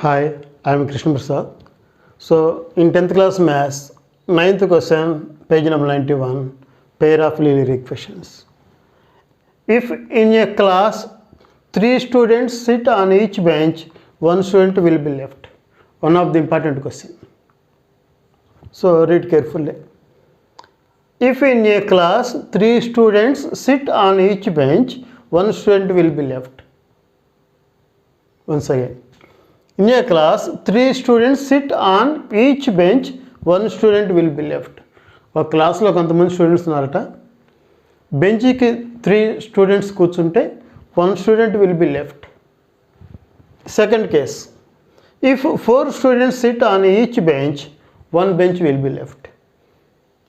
Hi, I am Krishna Prasad. So, in 10th class maths, 9th question, page number 91, pair of linear equations. If in a class 3 students sit on each bench, one student will be left. One of the important question. So, read carefully. If in a class 3 students sit on each bench, one student will be left. Once again. In a class, 3 students sit on each bench, one student will be left. ఒక క్లాస్లో కొంతమంది students ఉన్నారట, బెంచ్కి 3 students కూర్చుంటే 1 student will be left. Second case, if 4 students SIT on each bench, 1 bench will be left.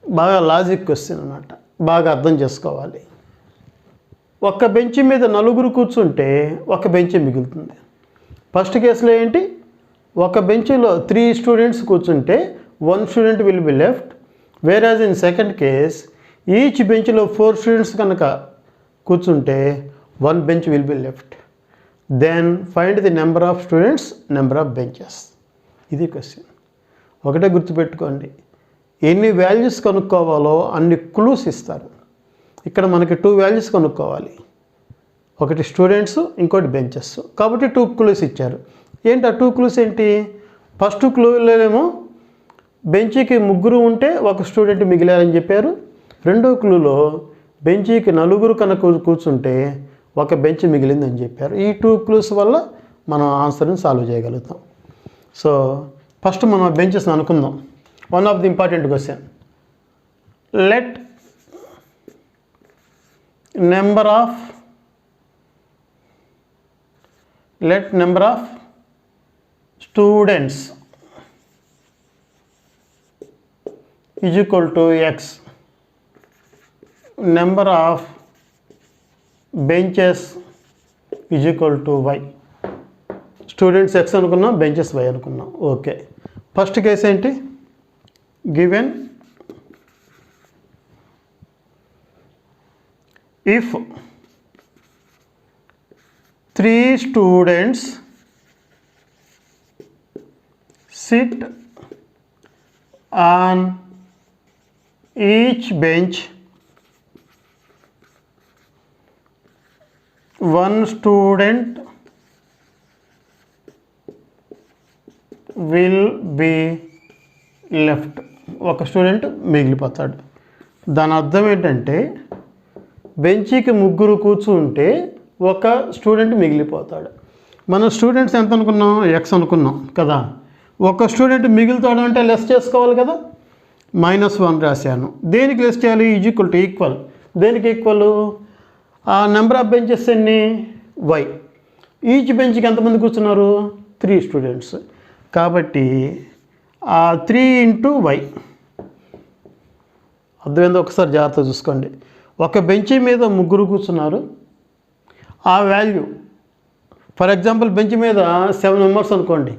బాగా logic question అన్నమాట, బాగా అర్థం చేసుకోవాలి. ఒక్క బెంచ్ మీద 4 కూర్చుంటే ఒక బెంచ్ మిగులుతుంది. ఫస్ట్ కేసులో ఏంటి, ఒక బెంచ్లో 3 స్టూడెంట్స్ కూర్చుంటే 1 student will be left. Whereas in second case, each బెంచ్లో 4 స్టూడెంట్స్ కనుక కూర్చుంటే 1 bench will be left. Then find the number of students, number of benches. ఇది క్వశ్చన్. ఒకటే గుర్తుపెట్టుకోండి, ఎన్ని వాల్యూస్ కనుక్కోవాలో అన్ని క్లూస్ ఇస్తారు. ఇక్కడ మనకి 2 వాల్యూస్ కనుక్కోవాలి, ఒకటి స్టూడెంట్స్, ఇంకోటి బెంచెస్. కాబట్టి 2 క్లూస్ ఇచ్చారు. ఏంటి ఆ 2 క్లూస్ ఏంటి? ఫస్ట్ క్లూలోనేమో బెంచ్కి 3 ఉంటే 1 స్టూడెంట్ మిగిలారని చెప్పారు. రెండో క్లూలో బెంచ్కి 4 కనుక కూర్చుంటే 1 బెంచ్ మిగిలిందని చెప్పారు. ఈ 2 క్లూస్ వల్ల మనం ఆన్సర్ని సాల్వ్ చేయగలుగుతాం. సో ఫస్ట్ మనం బెంచెస్ అనుకుందాం. One of the important question, let number of students is equal to x, number of benches is equal to y. Students x అనుకున్నాం, బెంచెస్ y అనుకున్నాం. ఓకే, ఫస్ట్ కేసు ఏంటి, given if 3 students sit on each bench, 1 student will be left. ఒక student మిగిలిపోతాడు. దాని అర్థం ఏంటంటే బెంచ్కి 3 కూర్చుంటే 1 student మిగిలిపోతాడు. మనం students ఎంత అనుకున్నాం, ఎక్స్ అనుకున్నాం కదా. 1 స్టూడెంట్ మిగులుతాడు అంటే లెస్ చేసుకోవాలి కదా, -1 రాశాను. దేనికి లెస్ చేయాలి, ఈజ్ ఈక్వల్ టు ఈక్వల్. దేనికి ఈక్వల్, ఆ నెంబర్ ఆఫ్ బెంచెస్ ఎన్ని, వై. ఈచ్ బెంచ్కి ఎంతమంది కూర్చున్నారు, 3 స్టూడెంట్స్. కాబట్టి ఆ 3 × వై. అర్థమైందో ఒకసారి జాగ్రత్తగా చూసుకోండి. ఒక బెంచ్ మీద 3 కూర్చున్నారు, ఆ వాల్యూ ఫర్ ఎగ్జాంపుల్ బెంచ్ మీద 7 మెంబర్స్ అనుకోండి,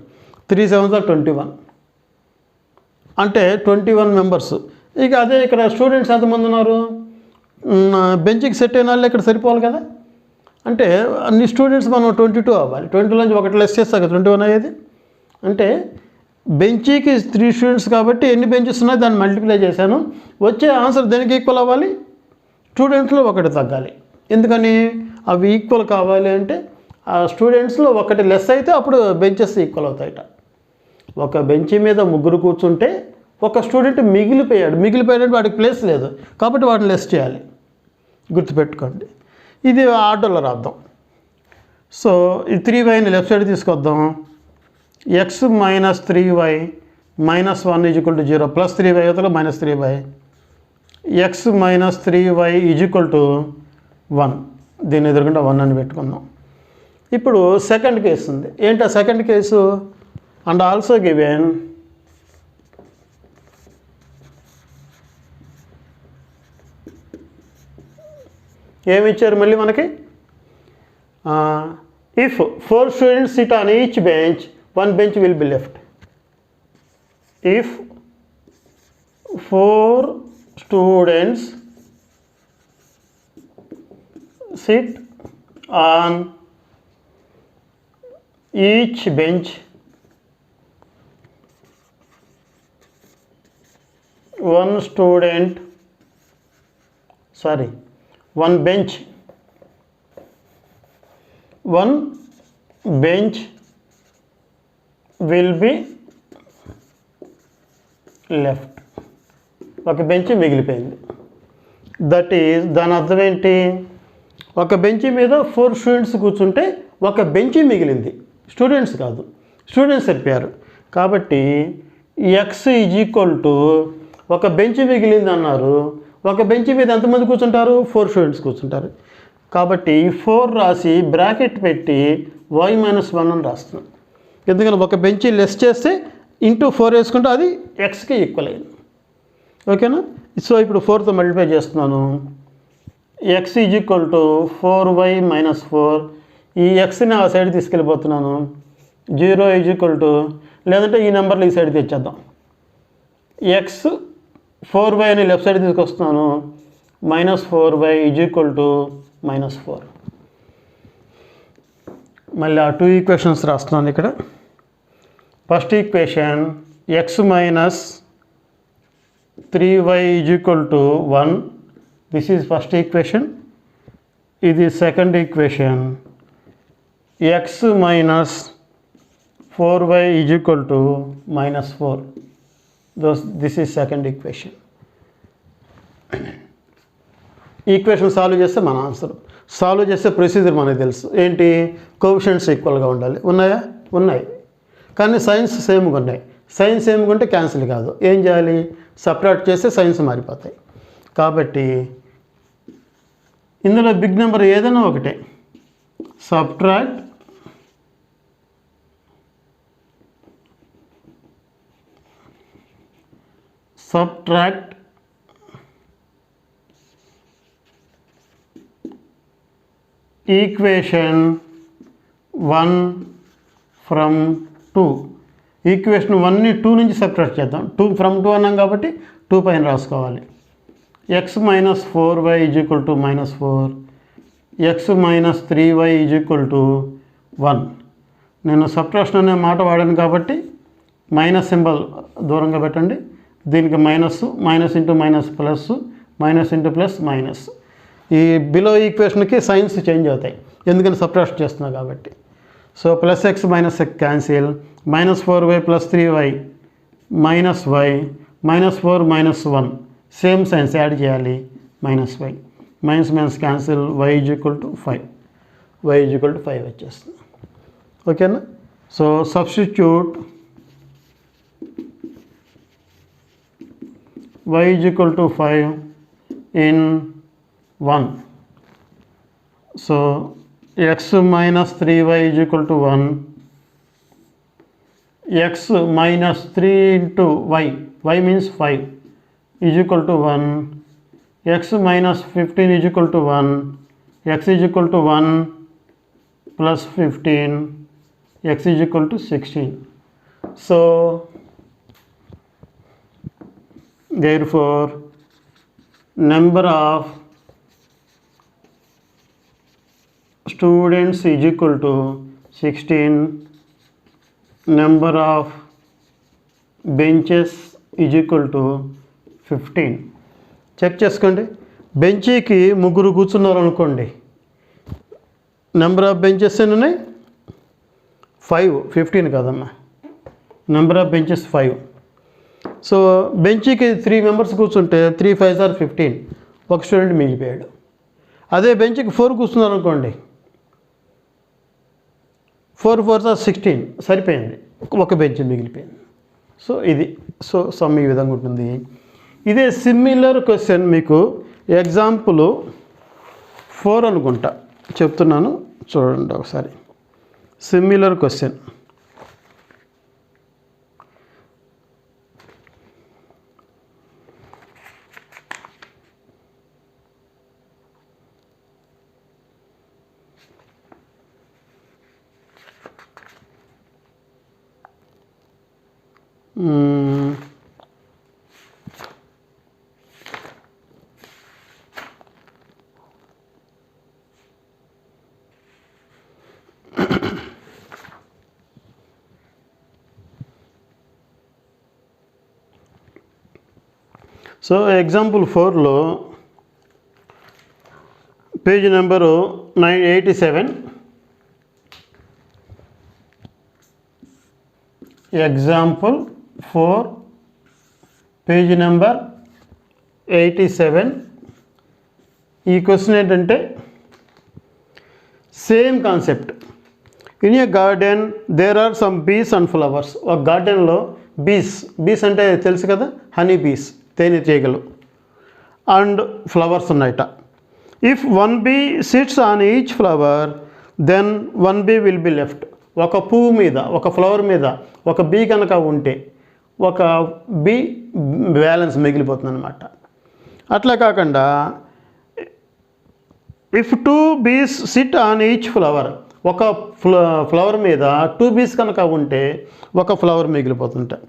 3 7s are 21 అంటే 21 మెంబర్స్. ఇక అదే ఇక్కడ స్టూడెంట్స్ ఎంతమంది ఉన్నారు, బెంచ్కి సెట్ అయిన వాళ్ళు ఇక్కడ సరిపోవాలి కదా. అంటే అన్ని స్టూడెంట్స్ మనం 22 అవ్వాలి. 20లోంచి 1 లెస్ చేస్తా కదా 21 అయ్యేది. అంటే బెంచ్కి 3 స్టూడెంట్స్ కాబట్టి ఎన్ని బెంచెస్ ఉన్నాయి దాన్ని మల్టిప్లై చేశాను. వచ్చే ఆన్సర్ దేనికి ఈక్వల్ అవ్వాలి, స్టూడెంట్స్లో 1 తగ్గాలి. ఎందుకని, అవి ఈక్వల్ కావాలి అంటే ఆ స్టూడెంట్స్లో 1 లెస్ అయితే అప్పుడు బెంచెస్ ఈక్వల్ అవుతాయట. ఒక బెంచ్ మీద 3 కూర్చుంటే 1 స్టూడెంట్ మిగిలిపోయాడు, వాడికి ప్లేస్ లేదు కాబట్టి వాడిని లెస్ చేయాలి. గుర్తుపెట్టుకోండి, ఇది ఆర్డర్లో రాద్దాం. సో ఈ 3yని లెఫ్ట్ సైడ్ తీసుకొద్దాం. x - 3y -1 = 0, +3y అవుతుంది -3y. x - 3y = 1. దీన్ని ఎదురుకుండా 1 అని పెట్టుకుందాం. ఇప్పుడు సెకండ్ కేసు ఉంది. ఏంటి ఆ second case, and also given ఏమి ఇచ్చారు మళ్ళీ మనకి, if 4 students SIT on each bench, 1 bench will be left. If 4 students sit on each bench, one student, sorry, one bench will be left. ఒక bench మిగిలిపోయింది. That is దాని అర్థం ఏంటి? ఒక బెంచ్ మీద 4 స్టూడెంట్స్ కూర్చుంటే ఒక బెంచ్ మిగిలింది, స్టూడెంట్స్ కాదు, స్టూడెంట్స్ చెప్పారు. కాబట్టి ఎక్స్ ఈజ్ ఈక్వల్ టు ఒక బెంచ్ మిగిలింది అన్నారు. ఒక బెంచ్ మీద ఎంతమంది కూర్చుంటారు? 4 స్టూడెంట్స్ కూర్చుంటారు. కాబట్టి 4 రాసి బ్రాకెట్ పెట్టి y-1 అని రాస్తున్నాం. ఎందుకంటే ఒక బెంచ్ లెస్ చేస్తే ఇంటూ 4 వేసుకుంటే అది ఎక్స్కి ఈక్వల్ అయింది. ఓకేనా? సో ఇప్పుడు 4తో మల్టిప్లై చేస్తున్నాను. X is equal to 4y-4. ఈ ఎక్స్ని ఆ సైడ్ తీసుకెళ్ళిపోతున్నాను. 0 ఈజ్ ఈక్వల్ టు, లేదంటే ఈ నెంబర్లు ఈ సైడ్ తెచ్చేద్దాం. ఎక్స్ 4y అని లెఫ్ట్ సైడ్ తీసుకొస్తున్నాను. -4y is equal to -4. మళ్ళీ ఆ 2 ఈక్వేషన్స్ రాస్తున్నాను ఇక్కడ. First equation x minus 3y is equal to 1. This is first equation. ఇది second equation x minus 4y is equal to -4. This is second equation. Equation solve చేస్తే మన answer. Solve చేసే procedure మనకు తెలుసు. ఏంటి? కోఎఫిషియంట్స్ ఈక్వల్గా ఉండాలి. ఉన్నాయా? ఉన్నాయి. కానీ సైన్స్ సేమ్గా ఉన్నాయి. సైన్స్ సేమ్గా ఉంటే క్యాన్సిల్ కాదు. ఏం చేయాలి? సపరేట్ చేస్తే సైన్స్ మారిపోతాయి. కాబట్టి ఇందులో బిగ్ నెంబర్ ఏదైనా ఒకటే. Subtract equation 1 from 2. ఈక్వేషన్ 1ని 2 నుంచి సబ్ట్రాక్ట్ చేద్దాం. 2 ఫ్రమ్ 2 అన్నాం కాబట్టి 2 పైన రాసుకోవాలి. X minus 4y is equal to -4. X minus 3y is equal to 1. నేను సబ్ట్రాక్షన్ అనే మాట వాడాను కాబట్టి మైనస్ సింబల్ దూరంగా పెట్టండి. దీనికి minus into minus plus, minus into plus minus. ఈ బిలో ఈక్వేషన్కి సైన్స్ చేంజ్ అవుతాయి, ఎందుకని సబ్ట్రాక్ట్ చేస్తున్నా కాబట్టి. So plus X minus X cancel. -4y plus 3y -y, -4 -1 same signs add చేయాలి. -y minus cancel. y is equal to 5. y is equal to 5 వచ్చేస్తుంది. ఓకేనా? So substitute y is equal to 5 in 1. So x minus 3y is equal to 1. X minus 3 into y means 5 is equal to 1. X minus 15 is equal to 1. X is equal to 1 plus 15. X is equal to 16. So therefore number of students is equal to 16. Number of benches is equal to 15. Check చేసుకోండి. బెంచీకి 3 కూర్చున్నారు అనుకోండి. Number of benches ఎన్ని ఉన్నాయి? 5. 15 కాదమ్మా. Number of benches 5. So బెంచీకి 3 members కూర్చుంటే 3 5 are 15. ఒక student మిగిలిపోయాడు. అదే బెంచ్కి 4 కూర్చున్నారు అనుకోండి, 4 4 ఆర్ 16 సరిపోయింది, ఒక బెంచ్ మిగిలిపోయింది. సో ఇది సమ్ ఈ విధంగా ఉంటుంది. ఇదే సిమిలర్ క్వశ్చన్ మీకు ఎగ్జాంపుల్ 4 అనుకుంటా చెప్తున్నాను, చూడండి ఒకసారి. Similar question. సో ఎగ్జాంపుల్ 4లో page number 987. Example 4 page number 87. ఈ క్వశ్చన్ ఏంటంటే same concept. In a garden there are some bees and flowers. ఒక గార్డెన్లో బీస్ అంటే తెలుసు కదా, హనీ బీస్, తేనెటీగలు, అండ్ ఫ్లవర్స్ ఉన్నాయట. If one bee sits on each flower then one bee will be left. ఒక పువ్వు మీద, ఒక ఫ్లవర్ మీద ఒక బీ కనుక ఉంటే ఒక బీ బ్యాలెన్స్ మిగిలిపోతుంది అనమాట. అట్లా కాకుండా if 2 bees sit on each flower, ఒక ఫ్లవర్ మీద 2 bees కనుక ఉంటే ఒక ఫ్లవర్ మిగిలిపోతుంటాయి.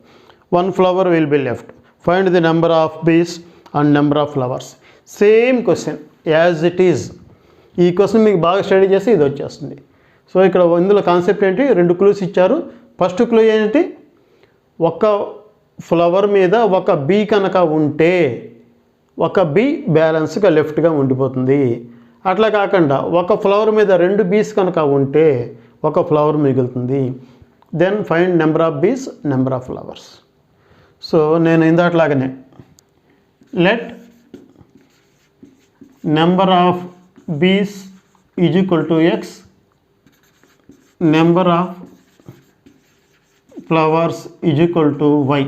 1 flower will be left. Find the number of bees and number of flowers. Same question as it is. ఈ క్వశ్చన్ మీకు బాగా స్టడీ చేస్తే ఇది వచ్చేస్తుంది. సో ఇక్కడ ఇందులో కాన్సెప్ట్ ఏంటి, 2 క్లూస్ ఇచ్చారు. ఫస్ట్ క్లూ ఏంటి, ఒక ఫ్లవర్ మీద ఒక బీ కనుక ఉంటే ఒక బీ బ్యాలెన్స్గా లెఫ్ట్గా ఉండిపోతుంది. అట్లా కాకుండా ఒక ఫ్లవర్ మీద 2 bees కనుక ఉంటే ఒక ఫ్లవర్ మిగులుతుంది. దెన్ ఫైండ్ నెంబర్ ఆఫ్ బీస్, నెంబర్ ఆఫ్ ఫ్లవర్స్. సో నేను ఇందాట్లాగానే లెట్ నెంబర్ ఆఫ్ బీస్ is equal to x, number of flowers is equal to y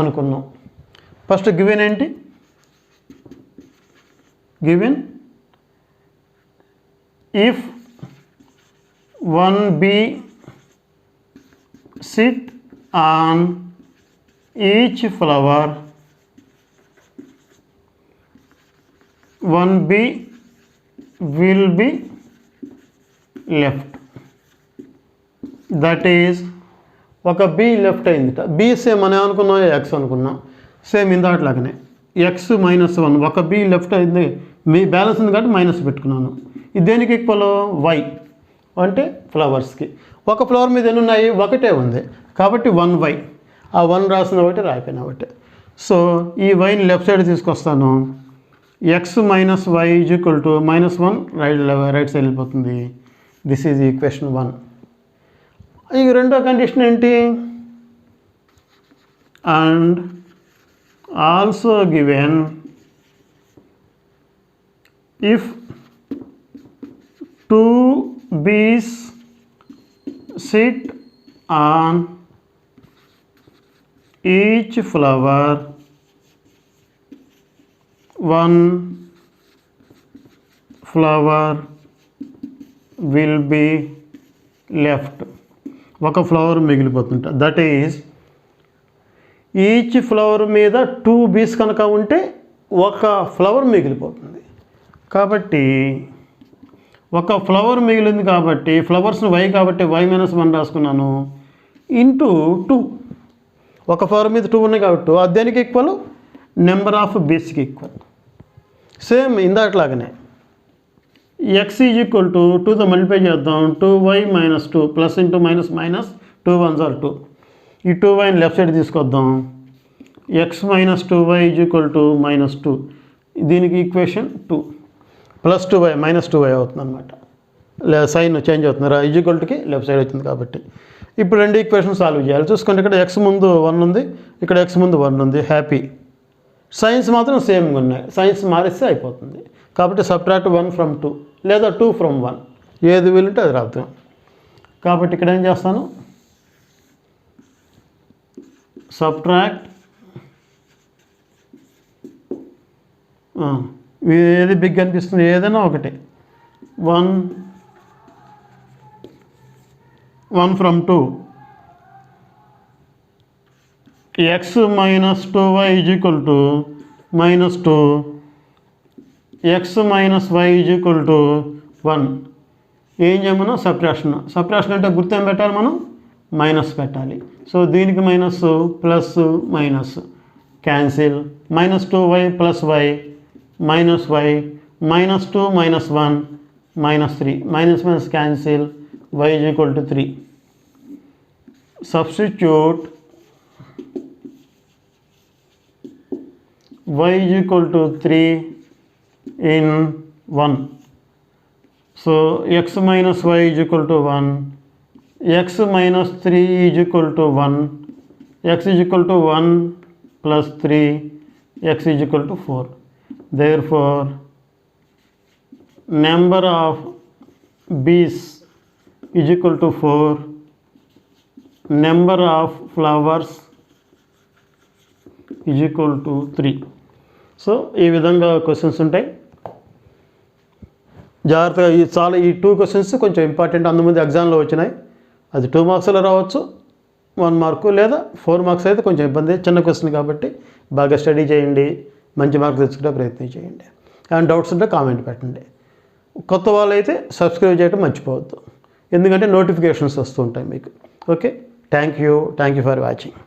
అనుకున్నాం. ఫస్ట్ గివెన్ ఏంటి, given if one bee sit on each flower, one bee will be left. That is, ఒక be left అయిందిట. Be same మనం అనుకున్నాం, X అనుకున్నాం. Same ఇందాట్లాగానే X -1, ఒక be left అయింది, మీ balance ఉంది కాబట్టి మైనస్ పెట్టుకున్నాను. ఇది దేనికి ఈక్వల్, వై అంటే ఫ్లవర్స్కి. ఒక ఫ్లవర్ మీద ఎన్ని ఉన్నాయి, ఒకటే ఉంది కాబట్టి 1y. ఆ 1 రాసిన ఒకటి, రాయిపోయిన ఒకటి. సో ఈ వైని లెఫ్ట్ సైడ్ తీసుకొస్తాను. X -y is equal to -1, right side వెళ్ళిపోతుంది. This is equation 1. ఈ రెండో కండిషన్ ఏంటి, and also given if 2 bees sit on each flower, 1 flower will be left. ఒక ఫ్లవర్ మిగిలిపోతుంట. దట్ ఈజ్ ఈచ్ ఫ్లవర్ మీద 2 bees కనుక ఉంటే ఒక ఫ్లవర్ మిగిలిపోతుంది. కాబట్టి ఒక ఫ్లవర్ మిగిలింది కాబట్టి ఫ్లవర్స్ని y కాబట్టి y -1 రాసుకున్నాను ఇంటూ 2. ఒక ఫ్లవర్ మీద 2 ఉన్నాయి కాబట్టి అది దేనికి ఈక్వల్, నెంబర్ ఆఫ్ బీస్కి ఈక్వల్. సేమ్ ఇందాకలాగానే ఎక్స్ ఈజ్ ఈక్వల్ టు 2తో మల్టిప్లై చేద్దాం. 2y - 2 plus into minus minus 2 1s are 2. ఈ 2yని లెఫ్ట్ సైడ్ తీసుకొద్దాం. x - 2y is equal to -2. దీనికి ఈక్వేషన్ 2 ప్లస్ 2y -2y అవుతుంది అనమాట. సైన్ చేంజ్ అవుతుంది, ఈజ్వల్కి లెఫ్ట్ సైడ్ వచ్చింది కాబట్టి. ఇప్పుడు 2 ఈక్వేషన్ సాల్వ్ చేయాలి. చూసుకోండి, ఇక్కడ x ముందు 1 ఉంది, ఇక్కడ x ముందు 1 ఉంది. హ్యాపీ. సైన్స్ మాత్రం సేమ్గా ఉన్నాయి, సైన్స్ మారిస్తే అయిపోతుంది. కాబట్టి సబ్ట్రాక్ట్ 1 from 2 లేదా 2 from 1, ఏది వీలుంటే అది రాద్దాం. కాబట్టి ఇక్కడ ఏం చేస్తాను, సబ్ట్రాక్ట్ ఏది బిగ్ అనిపిస్తుంది, ఏదైనా ఒకటి. 1 from 2. x - 2y is equal to -2. x - y is equal to 1. ఏం చేయమన్నా సబ్ట్రాక్షన్ అంటే గుర్తేం పెట్టాలి మనం, మైనస్ పెట్టాలి. సో దీనికి minus plus minus cancel. -2y + y -y -2 -1 -3 minus cancel, y is equal to 3. Substitute y is equal to 3 in 1. So x minus y is equal to 1, x minus 3 is equal to 1, x is equal to 1 plus 3, x is equal to 4. Therefore, number of bees is equal to 4, number of flowers is equal to 3. So ఈ విధంగా questions ఉంటాయి. జాగ్రత్తగా ఈ 2 questions కొంచెం important, అందుముందు ఎగ్జామ్లో వచ్చినాయి. అది 2 మార్క్స్లో రావచ్చు, 1 మార్కు లేదా 4 మార్క్స్ అయితే కొంచెం ఇబ్బంది, చిన్న క్వశ్చన్ కాబట్టి బాగా స్టడీ చేయండి, మంచి మార్క్స్ తెచ్చుకునే ప్రయత్నం చేయండి. అండ్ డౌట్స్ ఉంటే కామెంట్ పెట్టండి. కొత్త వాళ్ళు అయితే సబ్స్క్రైబ్ చేయడం మర్చిపోవద్దు, ఎందుకంటే నోటిఫికేషన్స్ వస్తూ ఉంటాయి మీకు. Okay, thank you for watching.